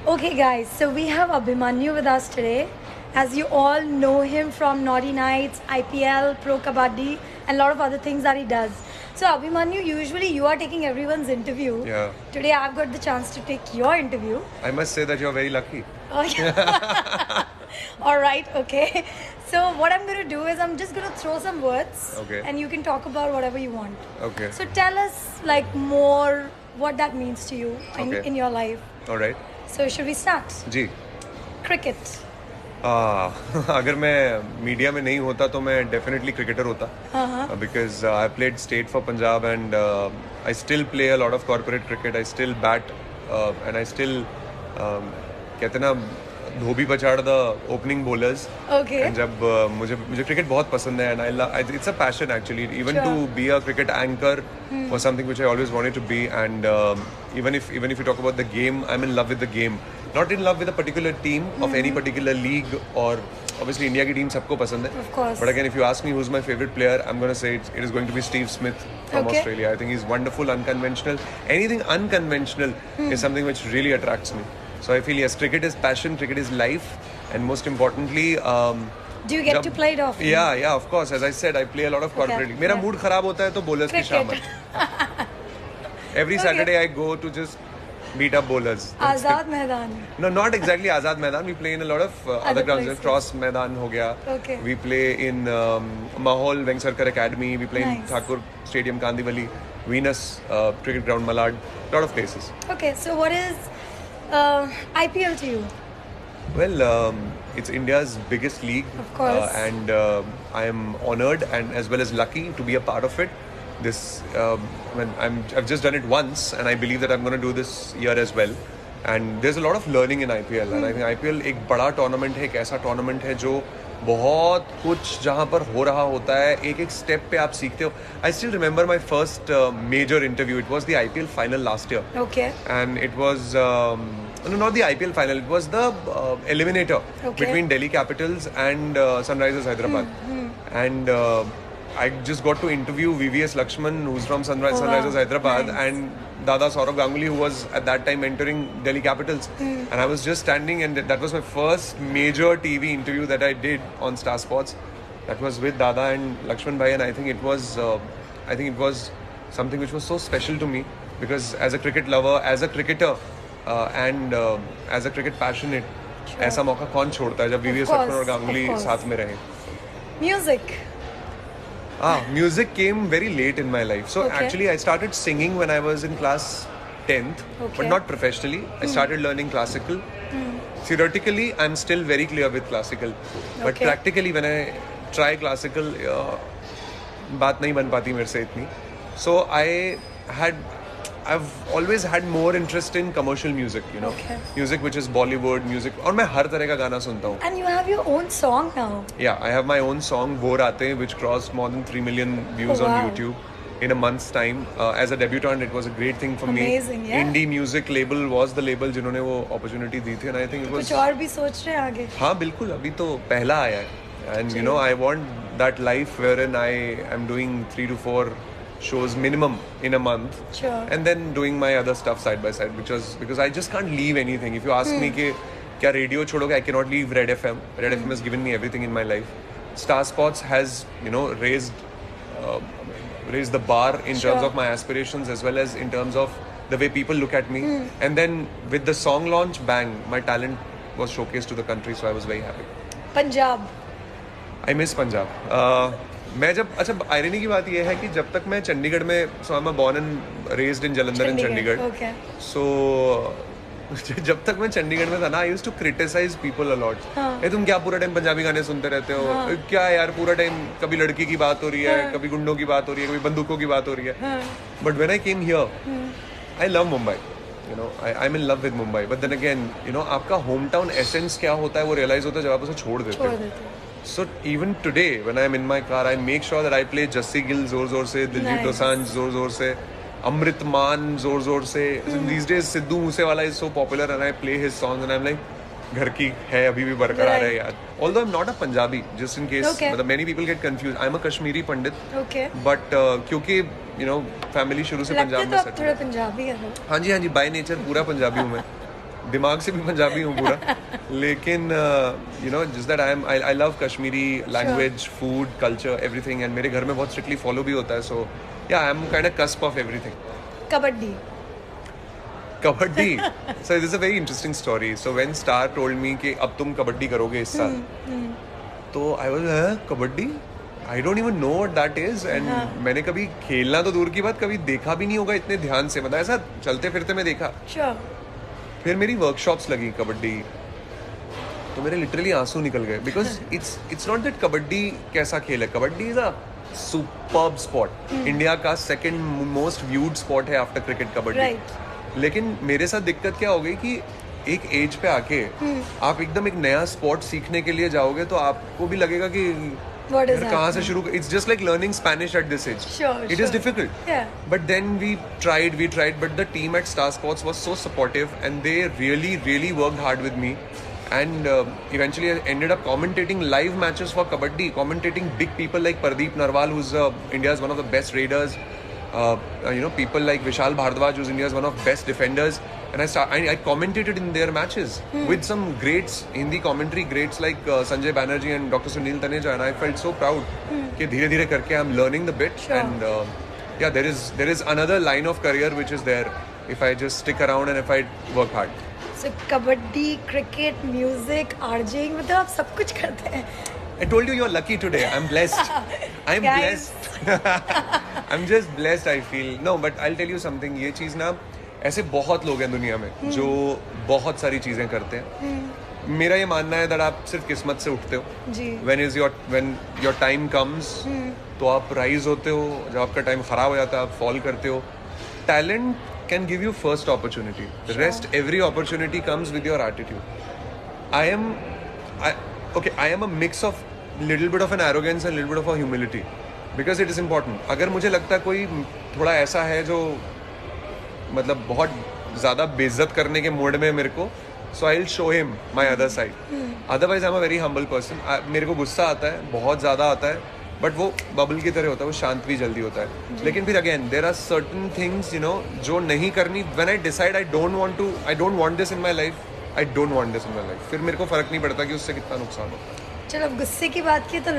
Okay, guys, so we have Abhimanyu with us today. As you all know him from Naughty Nights, IPL, Pro Kabaddi, and a lot of other things that he does. So, Abhimanyu, usually you are taking everyone's interview. Yeah. Today, I've got the chance to take your interview. I must say that you're very lucky. Oh, yeah. All right, okay. So, what I'm going to do is I'm just going to throw some words. Okay. And you can talk about whatever you want. Okay. So, tell us, like, more what that means to you in your life. All right. So, should we start? Ji. Cricket. अगर मैं media में नहीं होता तो मैं definitely cricketer होता because I played state for Punjab and I still play a lot of corporate cricket I still bat and I still कहते ना धोबी पछाड़ द ओपनिंग बोलर्स Okay. जब मुझे क्रिकेट बहुत पसंद है and I it's a passion actually even to be a cricket anchor was something which I always wanted to be and even if you talk about the game, I'm in love with the game, not in love with a particular team of any particular league or obviously India की team सबको पसंद है. Of course. But again, if you ask me who's my favorite player, I'm going to say it is going to be Steve Smith from Okay. Australia. I think he's wonderful, unconventional. Anything unconventional is something which really attracts me. So I feel yes, cricket is passion, cricket is life, and most importantly, Do you get to play it off? yeah, of course. As I said, I play a lot of corporate. Okay. मेरा Yeah. Mood खराब होता है तो bowlers की Cricket. शामत. Every Okay. Saturday I go to just beat up bowlers. Azad Maidan. No, not exactly Azad Maidan. We play in a lot of other grounds. places. Cross Maidan हो गया. Okay. We play in Mahol Vengsarkar Academy. We play in Nice. Thakur Stadium Kandivali, Venus Cricket Ground Malad. Lot of places. Okay, so what is IPL to you? Well, it's India's biggest league, Of course. and I am honoured and as well as lucky to be a part of it. This, I've just done it once, and I believe that I'm going to do this year as well. And there's a lot of learning in IPL, and I think IPL एक बड़ा tournament है, एक ऐसा tournament है जो बहुत कुछ जहाँ पर हो रहा होता है, एक एक step पे आप सीखते हो. I still remember my first major interview. It was the IPL final last year. Okay. And it was no, not the IPL final. It was the eliminator between Delhi Capitals and Sunrisers Hyderabad. And I just got to interview VVS Lakshman, who's from Sunrisers Hyderabad, Nice. and Dada Saurav Ganguly, who was at that time mentoring Delhi Capitals. And I was just standing, and that was my first major TV interview that I did on Star Sports. That was with Dada and Lakshman Bhai, and I think it was something which was so special to me because as a cricket lover, as a cricketer, and as a cricket passionate, ऐसा मौका कौन छोड़ता है जब VVS course, Lakshman और Ganguly of course. साथ में रहे. Music. Music came very late in my life. So Okay. actually I started singing when I was in class 10th, Okay. but not professionally. I started learning classical. Theoretically, I'm still very clear with classical, but Okay. practically when I try classical, बात नहीं बन पाती मेरे से इतनी. So I've always had more interest in commercial music, you know, Okay. music which is Bollywood music, और मैं हर तरह का गाना सुनता हूँ. And you have your own song now. Yeah, I have my own song "वो रातें" which crossed more than 3 million views Oh, on wow. YouTube in a month's time. As a debutant, it was a great thing for Amazing, me. yeah. Indie music label was the label जिन्होंने वो opportunity दी थी, and I think it was. कुछ और भी सोच रहे हैं आगे. हाँ बिल्कुल, अभी तो पहला आया है, and you know I want that life wherein I am doing 3 to 4 shows minimum in a month. Sure. And then doing my other stuff side by side, because I just can't leave anything. If you ask me कि क्या radio छोड़ोगे, I cannot leave Red FM. Red FM has given me everything in my life. Star Sports has, you know, raised the bar in Sure. terms of my aspirations as well as in terms of the way people look at me. And then with the song launch, bang, my talent was showcased to the country, so I was very happy. Punjab. I miss Punjab. मैं जब अच्छा irony की बात यह है कि जब तक मैं चंडीगढ़ में so I am born and raised in Jalandhar in Chandigarh. Okay. So जब तक मैं चंडीगढ़ में था ना, I used to criticise people a lot. ए तुम क्या पूरा टाइम पंजाबी गाने सुनते रहते हो, क्या यार पूरा टाइम कभी लड़की की बात हो रही है, कभी गुंडों की बात हो रही है, कभी बंदूकों की बात हो रही है. But when I came here, I love Mumbai. You know, I'm in love with Mumbai. But then again, you know, आपका होम टाउन एसेंस क्या होता है वो रियलाइज होता है जब आप उसे छोड़ देते हो. So even today, when I'm in my car, I make sure that I play Jassi Gill जोर जोर से, दिलजीत Nice. दोसांझ जोर जोर से, Amrit Maan जोर जोर से. These days Sidhu Moosewala is so popular and I play his songs and I'm like, घर की है अभी भी बरकरार है यार. Although I'm not a Punjabi, just in case, Okay. मतलब many people get confused. I'm a Kashmiri Pandit. Okay. But क्योंकि you know family शुरू से लगते पंजाब तो में आप settled थोड़े है. पंजाबी है. हाँ जी, बाय नेचर पूरा पंजाबी हूँ मैं. दिमाग से भी पंजाबी हूँ पूरा, लेकिन you know just that I love Kashmiri language, food, culture, everything, and मेरे घर में बहुत स्ट्रिक्टली फॉलो भी होता है, सो या I am kind of cusp of everything. Kabaddi. Kabaddi. So this is a very interesting story. So when Star told me कि अब तुम कबड्डी करोगे इस साल, तो I was kabaddi, I don't even know what that is, and मैंने कभी खेलना तो दूर की बात, कभी देखा भी नहीं होगा इतने ध्यान से, मतलब ऐसा चलते फिरते में देखा. Sure. फिर मेरी वर्कशॉप्स लगी कबड्डी, तो मेरे लिटरली आंसू निकल गए, because it's not that kabaddi कैसा खेल है. Kabaddi is a superb sport. India का सेकंड मोस्ट व्यूड स्पोर्ट है आफ्टर क्रिकेट, कबड्डी. Right. लेकिन मेरे साथ दिक्कत क्या हो गई कि एक एज पे आके आप एकदम एक नया स्पोर्ट सीखने के लिए जाओगे, तो आपको भी लगेगा कि कहाँ से शुरू. It's just like learning Spanish at this age. It is difficult. But then we tried, but the team at Star Sports was so supportive, and they really worked hard with me, and eventually I ended up commentating live matches for kabaddi, commentating big people like Pardeep Narwal, who's India's one of the best raiders, you know, people like Vishal Bhardwaj, who's India's one of best defenders, and I commentated in their matches with some greats, Hindi commentary greats like Sanjay Banerjee and Dr. Sunil Taneja, and I felt so proud कि धीरे धीरे करके I'm learning the bit. Sure. And yeah, there is another line of career which is there if I just stick around and if I work hard. So kabaddi, cricket, music, RJing, मतलब आप सब कुछ करते हैं. I told you you're lucky today. I'm blessed. I'm blessed. I'm just blessed, I feel. No, but I'll tell you something. ये चीज़ ना, ऐसे बहुत लोग हैं दुनिया में जो बहुत सारी चीज़ें करते हैं. मेरा ये मानना है that आप सिर्फ किस्मत से उठते हो. जी. When your time comes, तो आप राइज होते हो. जब आपका टाइम खराब हो जाता है, आप फॉल करते हो. Talent can give you first opportunity. The rest, every opportunity comes with your attitude. I am a mix of little bit of an arrogance and little bit of a humility, because it is important. अगर मुझे लगता है कोई थोड़ा ऐसा है जो मतलब बहुत ज़्यादा बेइज्जत करने के मूड में मेरे को, so I'll show him my other side. Otherwise I'm a very humble person. मेरे को गुस्सा आता है, बहुत ज़्यादा आता है, बट वो बबल की तरह होता है, वो शांत भी जल्दी होता है. लेकिन फिर again there are certain things, you know, जो नहीं करनी. When I decide I don't want this in my life, फिर मेरे को फर्क नहीं पड़ता कि उससे कितना नुकसान हो. चलो अब गुस्से की बात की तो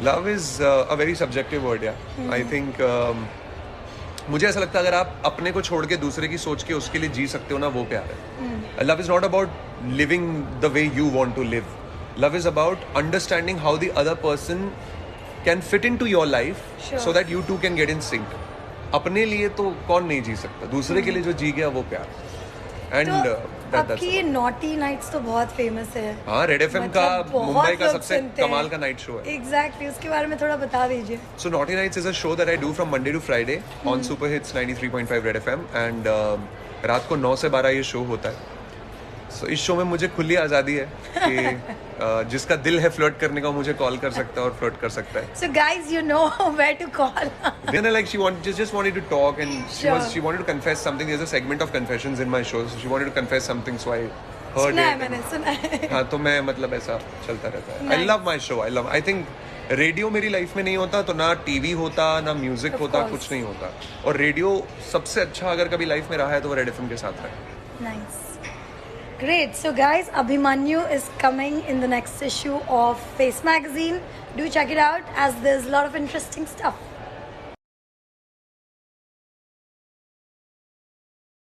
love is a very subjective word. या आई थिंक मुझे ऐसा लगता है अगर आप अपने को छोड़ के दूसरे की सोच के उसके लिए जी सकते हो ना, वो प्यार है. Love is not about living the way you want to live. Love is about understanding how the other person can fit into your life, sure, so that you two can get in sync. अपने लिए तो कौन नहीं जी सकता, दूसरे के लिए जो जी गया वो प्यार. And आपकी ये नॉटी नाइट्स तो बहुत फेमस है. हाँ, रेड एफएम का मुंबई का सबसे कमाल का नाइट शो है. एग्जैक्टली, उसके बारे में थोड़ा बता दीजिए. So Naughty Nights is a show that I do from Monday to Friday on Super Hits 93.5 Red FM, and रात को 9 से 12 ये शो होता है. So इस शो में मुझे खुली आज़ादी है कि जिसका दिल है फ्लर्ट करने का मुझे कॉल कर सकता है और फ्लर्ट कर सकता है. So guys, you know where to call. Then like she just wanted to talk, and she wanted to confess something. There's a segment of confessions in my show, so she wanted to confess something, so I heard it. मैंने सुना है. हाँ, तो मैं मतलब ऐसा चलता रहता है. I love my show. I think radio मेरी लाइफ में नहीं होता तो ना टीवी होता, ना म्यूजिक होता, कुछ नहीं होता. और रेडियो सबसे अच्छा अगर कभी लाइफ में रहा है तो वो रेड एफएम के साथ रहा. Nice. Great. So guys, Abhimanyu is coming in the next issue of Face Magazine. Do check it out as there's a lot of interesting stuff.